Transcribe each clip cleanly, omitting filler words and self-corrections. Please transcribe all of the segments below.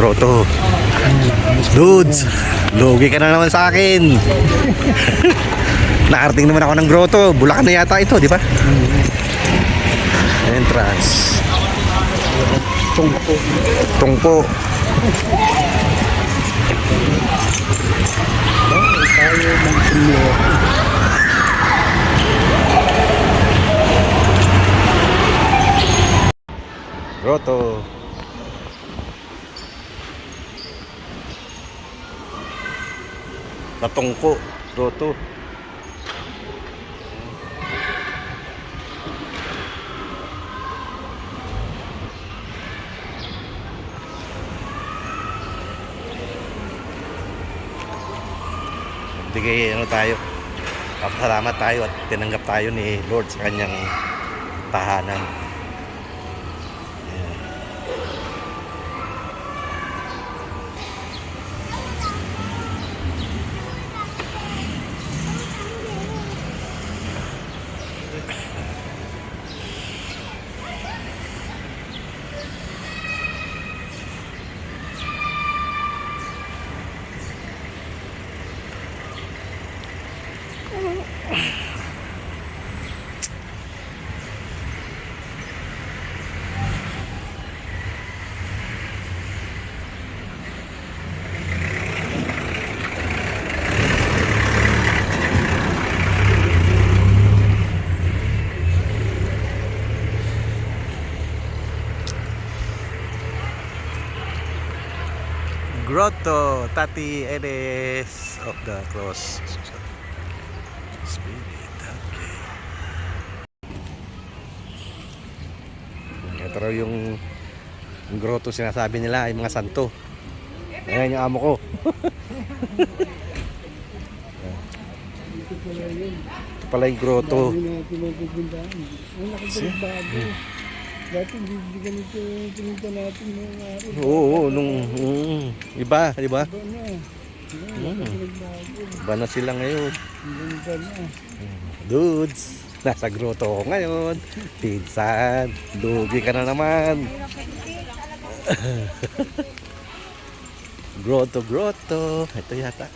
grotto. Dudes, lugi ka na naman sa akin. Nakarating naman ako ng grotto. Bulacan na yata ito, di ba? Entrance. Tungko. Tungko. Tayo ng premier. Grotto. Natungko. Grotto. Bigay ano tayo. Papasalamat tayo at tinanggap tayo ni Lord sa kanyang tahanan. Ayan. Grotto Tati Edes of the Cross Spirit. Okay. Ito raw yung grotto sinasabi nila ay mga santo. Ayan yung amo ko. Ito pala yung grotto. Dami natin mapupuntahan. Ang nakapagbago. Dati hindi ganito yung pinunta natin noong araw. Oo, nung iba, di ba? Iba na. Nakapagbago. Iba na sila ngayon. Ang ganda na. Dudes, nasa grotto ko ngayon. Pinsan, lugi ka na naman. Grotto. Ito yata.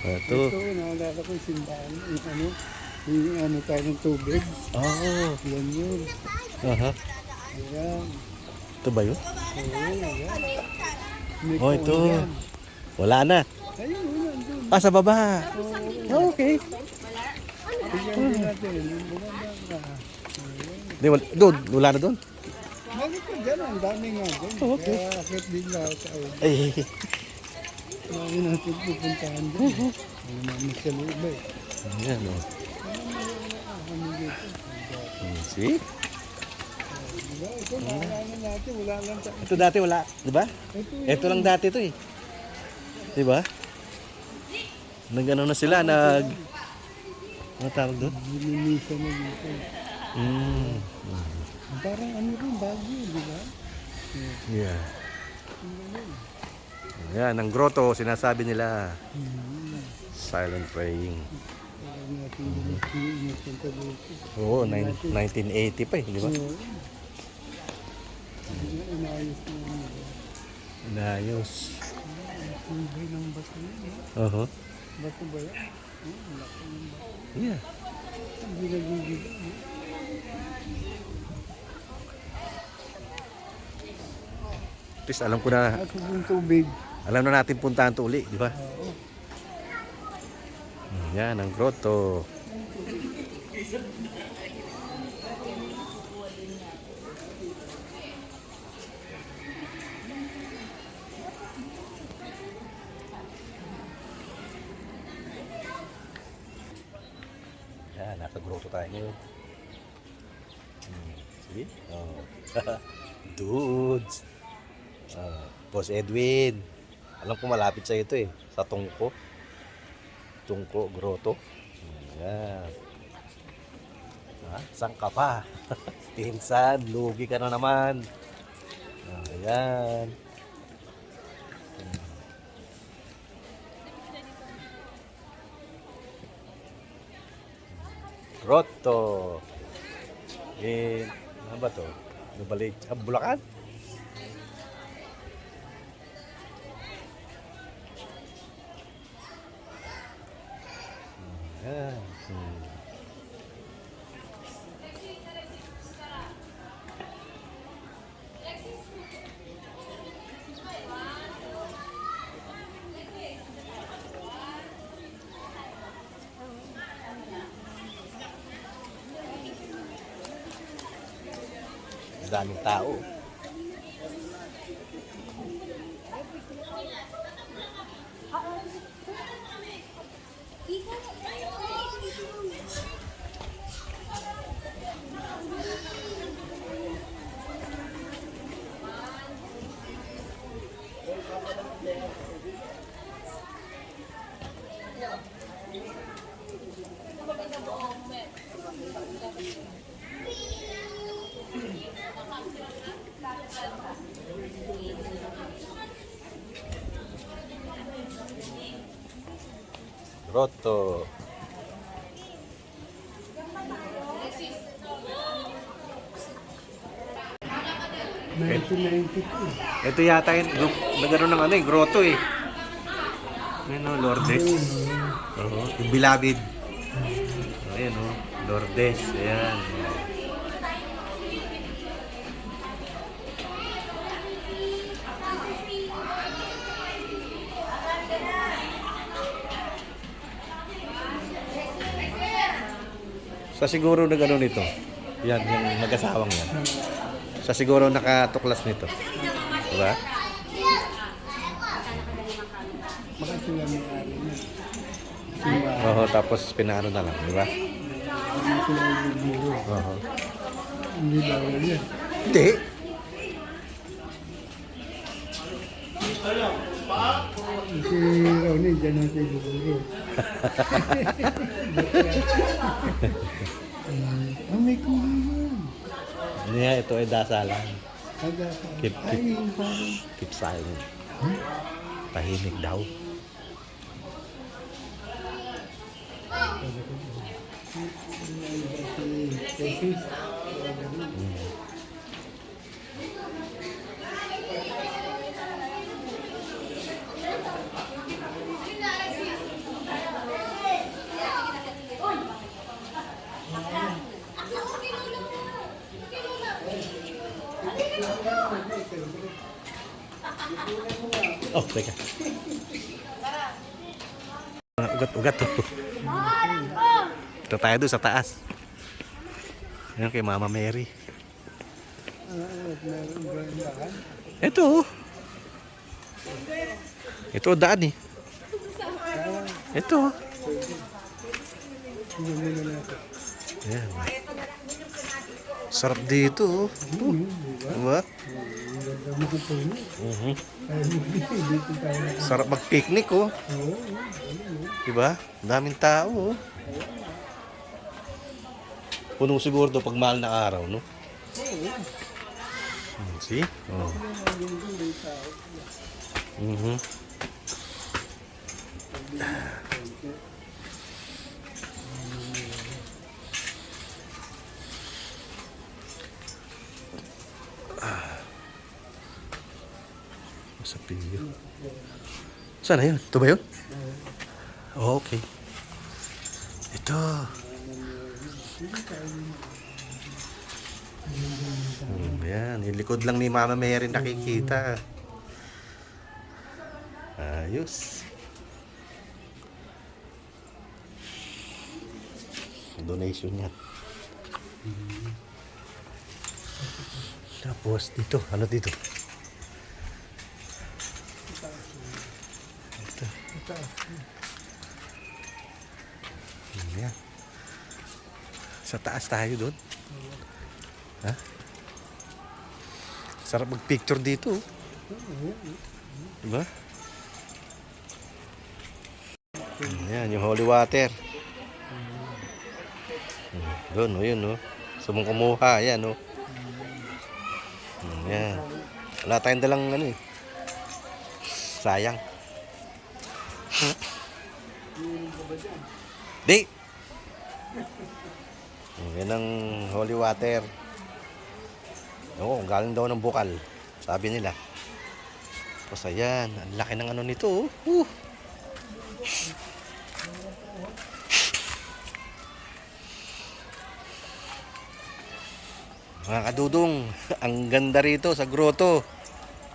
Ito. Ito, naalala ko yung simbahan. Yung ano tayo ng tubig. Oh. Yan yun. Aha. Ayan. Ito ba yun? Oo, ayan. May Oh, ito. phone yan. Wala na. Ayun, nandun. Ah, sa baba. Oo. Okay. Tignan din natin. Yung bumaba ka. Ayan. Di, doon, wala na doon. Meron ka dyan, ang dami nga dyan. Oh, okay. Kaya akit din lahat sa audio. Ay, Dami natin pupuntahan dyan. Ano namin sa loob eh. ayan o. Ano dito? See? Diba? Ito, naalala natin. Wala lang sa... Ito dati wala, di ba? Ito lang dati ito eh. Di ba? Nag-ano na sila, ano tawag doon? Nilinisan na dito. Parang ano rin, bagyo, di ba? Yeah. Ayan, ang grotto, sinasabi nila. Silent praying. Parang natin nilinisan ka dito. Oo, 1980 pa eh, di ba? Oo. Inayos na yun. Inayos. Ang tibay ng bato yun, eh. Oo. Bato ba yan? Ang laki ng bato. Yeah. Hindi nagigil. At least alam ko na, At yung tubig. alam na natin puntahan to uli, di ba? Oo. Yan, ang grotto. Yan, nasa grotto tayo ngayon. See? Oh. Dudes. Boss Edwin. Alam ko malapit sa ito eh. Sa Tungko. Tungko, grotto. Ayan. Ha? Saan ka pa? Pinsan, lugi ka na naman. Ayan. Grotto. Ano ba to? Bulacan? Ayan. Daming tao. Grotto. Ito yata yung nagano ng ano eh, grotto eh. Ayun o, Lourdes. Oo, yung Bilabid. Ayan o, Lourdes. Ayan. Sa siguro na gano'n nito. Yan, yung mag-asawang yan. Sa siguro nakatuklas nito. Diba? Baka sila may ari na. Oo, tapos pinaano na lang, diba? Hindi sila bibiro. Oo. Hindi bawal yan. Hindi. Si Ronnie, dyan natin bibiro. May kulay yan. Niya, ito ay dasalan. Aga, Keep, ay, keep, yung parang, keep silent. Tahimik daw. kasi, Oh, teka. Ugat-ugat to. Ito tayo doon sa taas. Yan kay Mama Mary. meron ba yung daan? Ito. Ito daan eh. Ito. Hindi mo na natin. Yan. Sarap dito. Diba? Ang ganda mo kung puno. Ay, dito tayo na. Sarap mag-picnic oh. Oo, Diba? Daming tao oh. Puno siguro to pag mahal na araw, no? See? Oh. Sa piyo. Saan na yun? Ito ba yun? Oh, okay. Ito. Yan. Yung likod lang ni Mama Mary nakikita. Ayos. Donation yan. Tapos dito. Ano dito? Ito. Yan. Sa taas tayo doon. Ha? Sarap mag-picture dito. Diba? Yan, yung holy water. Doon, oh, yun, oh. Sumong kumuha, yan, oh. Yan. Wala tayong dalang, ano, eh. Sayang. Di! Yan ang holy water. Oo, galing daw ng bukal. Sabi nila. Tapos ayan, ang laki ng ano nito. Oh. Mga kadudong, ang ganda rito sa grotto.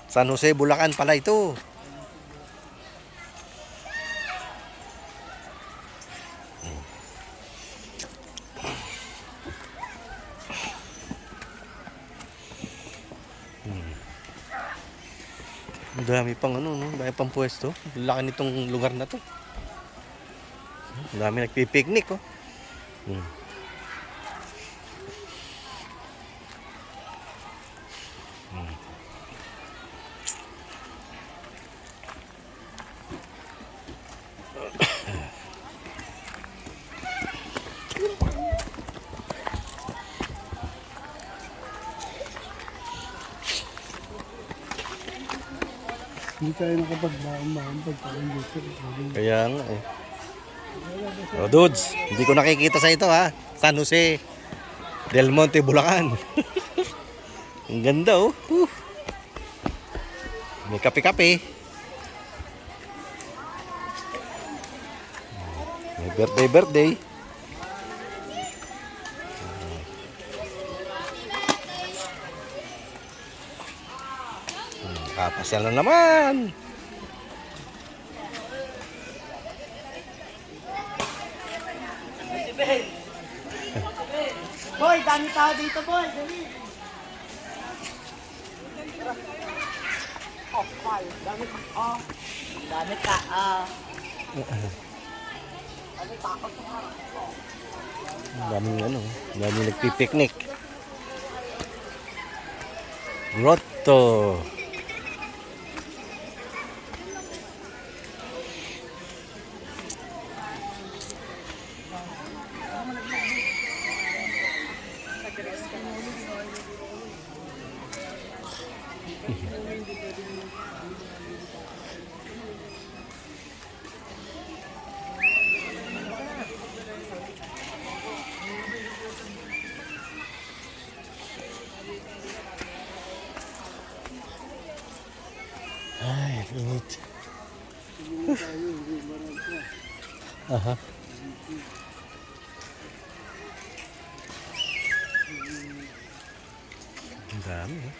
San Jose, Bulacan pala ito. Ang dami pang ano, no? Dami pang pwesto. Ang laki nitong lugar na to. Ang dami nagpipiknik, oh. Hmm. Hindi tayo nakapagbaon-baon pagkain dito. Kaya nga eh. Oh, dudes, hindi ko nakikita sa ito ha. San Jose Del Monte, Bulacan. Ang ganda oh. May kape-kape. May birthday. Kapasyal na naman. Boy, dami tao dito, boy. Dali. Oh, boy. Dami ka. Oh. Dami ka. Dami tao sa harap. Ang daming ano, ang daming nagpipiknik. Grotto. Ay, init. Aha. Ang dami eh.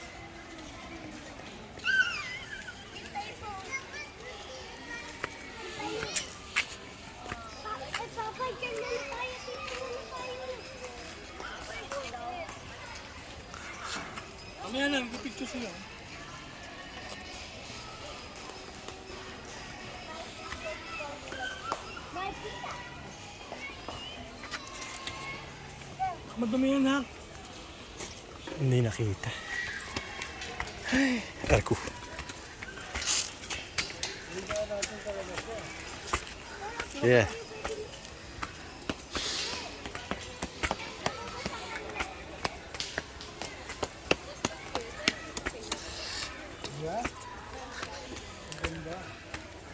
Mamaya na, nagpipicture sila. Madumi yan ha. Hindi nakita. Ay, ako. Yeah.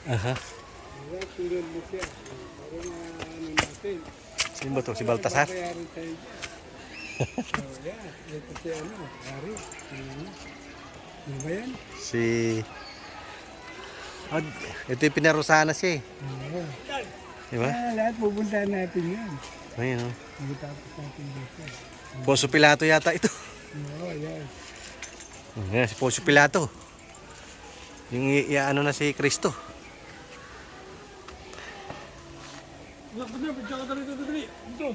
Aha. Diba, tulad mo siya. Parang ano natin. Sino ba to? Si Baltasar? Kayari tayo dyan. Oh, yeah. Ito si ano, Ari. Ano ba yan? Si... Oh, ito yung pinarusahan na siya eh. Oo. Diba? Lahat pupuntahan natin yan. Ayun oh. Pagkatapos natin dito. Poncio Pilato yata ito. Oo, yan. Yan, si Poncio Pilato. Yung ano na si Kristo. Picture ka dali, dali. Ito.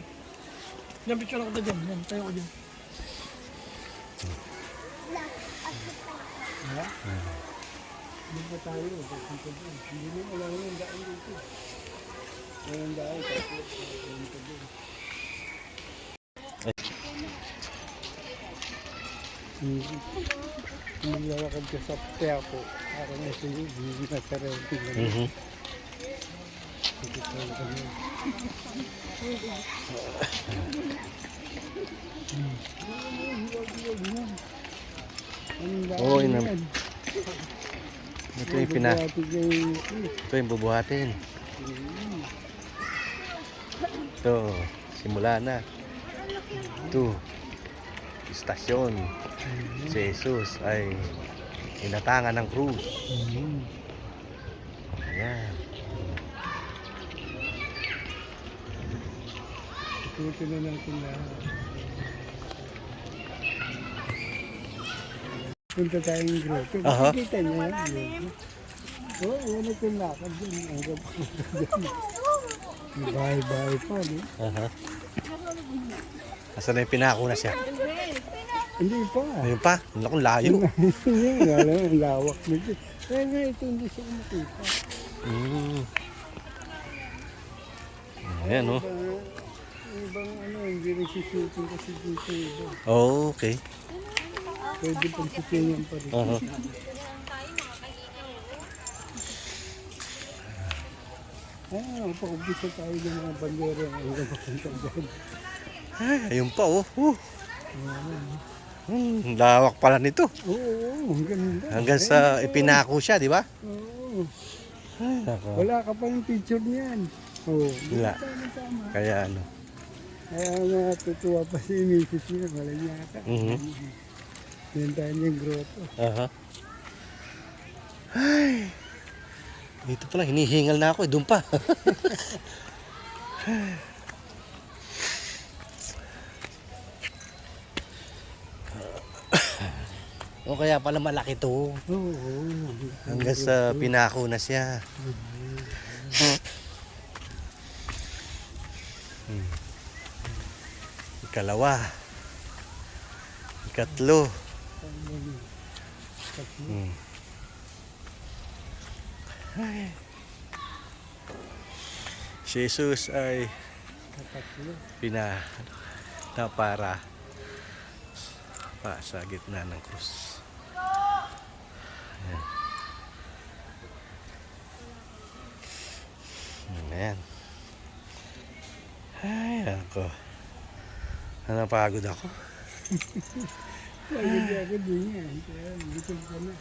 Yan, picture ka dyan. Yan, tayo ko dyan. Ha? Hindi pa tayo. Papunta dyan. Hindi mo alam yung daan dito. Walang daan. Tapos, papunta dyan. Maglalakad ka sa Quiapo. Parang nasa hindi na karente. Hindi tayo kami. Oo, yun ang- Ito yung ito yung bubuhatin. Ito, simula na. Ito, istasyon. Si Jesus ay inatangan ng krus. Ayan. Itutin na natin lahat. punta tayong grotto. Aha. Makikita niyo yan. Oo, wala kang lakad dyan. Hanggang punta dyan. May bahay-bahay pa, no? Aha. Asan na yung pinako na siya? Hindi pa. Ayun pa, nakong layo. Hindi, alam mo, lawak nito. Kaya nga ito hindi siya makita. Mm. Ayan, oh. Ibang ano, hindi rin sisutin kasi dito iba. Oh, okay. Pwede pang sutingan pa rin. Aha. Pakumbisa tayo ng mga bandera hanggang papunta dyan. Ay, ayun pa, oh. Lawak pala nito. Oo, ang ganda. Hanggang sa ipinako siya, di ba? Oo. Ay, nako. Wala ka pa yung picture niyan. Oo. Wala. Tama. Kaya ano. Kaya natutuwa pa si Mrs. niya. Wala niya ata. Mhm. Yan tayo yung grotto. Aha. Ay. Dito pala, hinihingal na ako, doon pa. O kaya pala malaki to. Oo. Hanggang sa pinako na siya. Ikalawa. Ikatlo. Hmm. Ay. Si Jesus ay na para pa sa gitna ng krus. Ayan. Ayan. Ay, ako. Napagod ako. Pagod ako din yan. Kaya gutom ka na.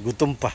Gutom pa.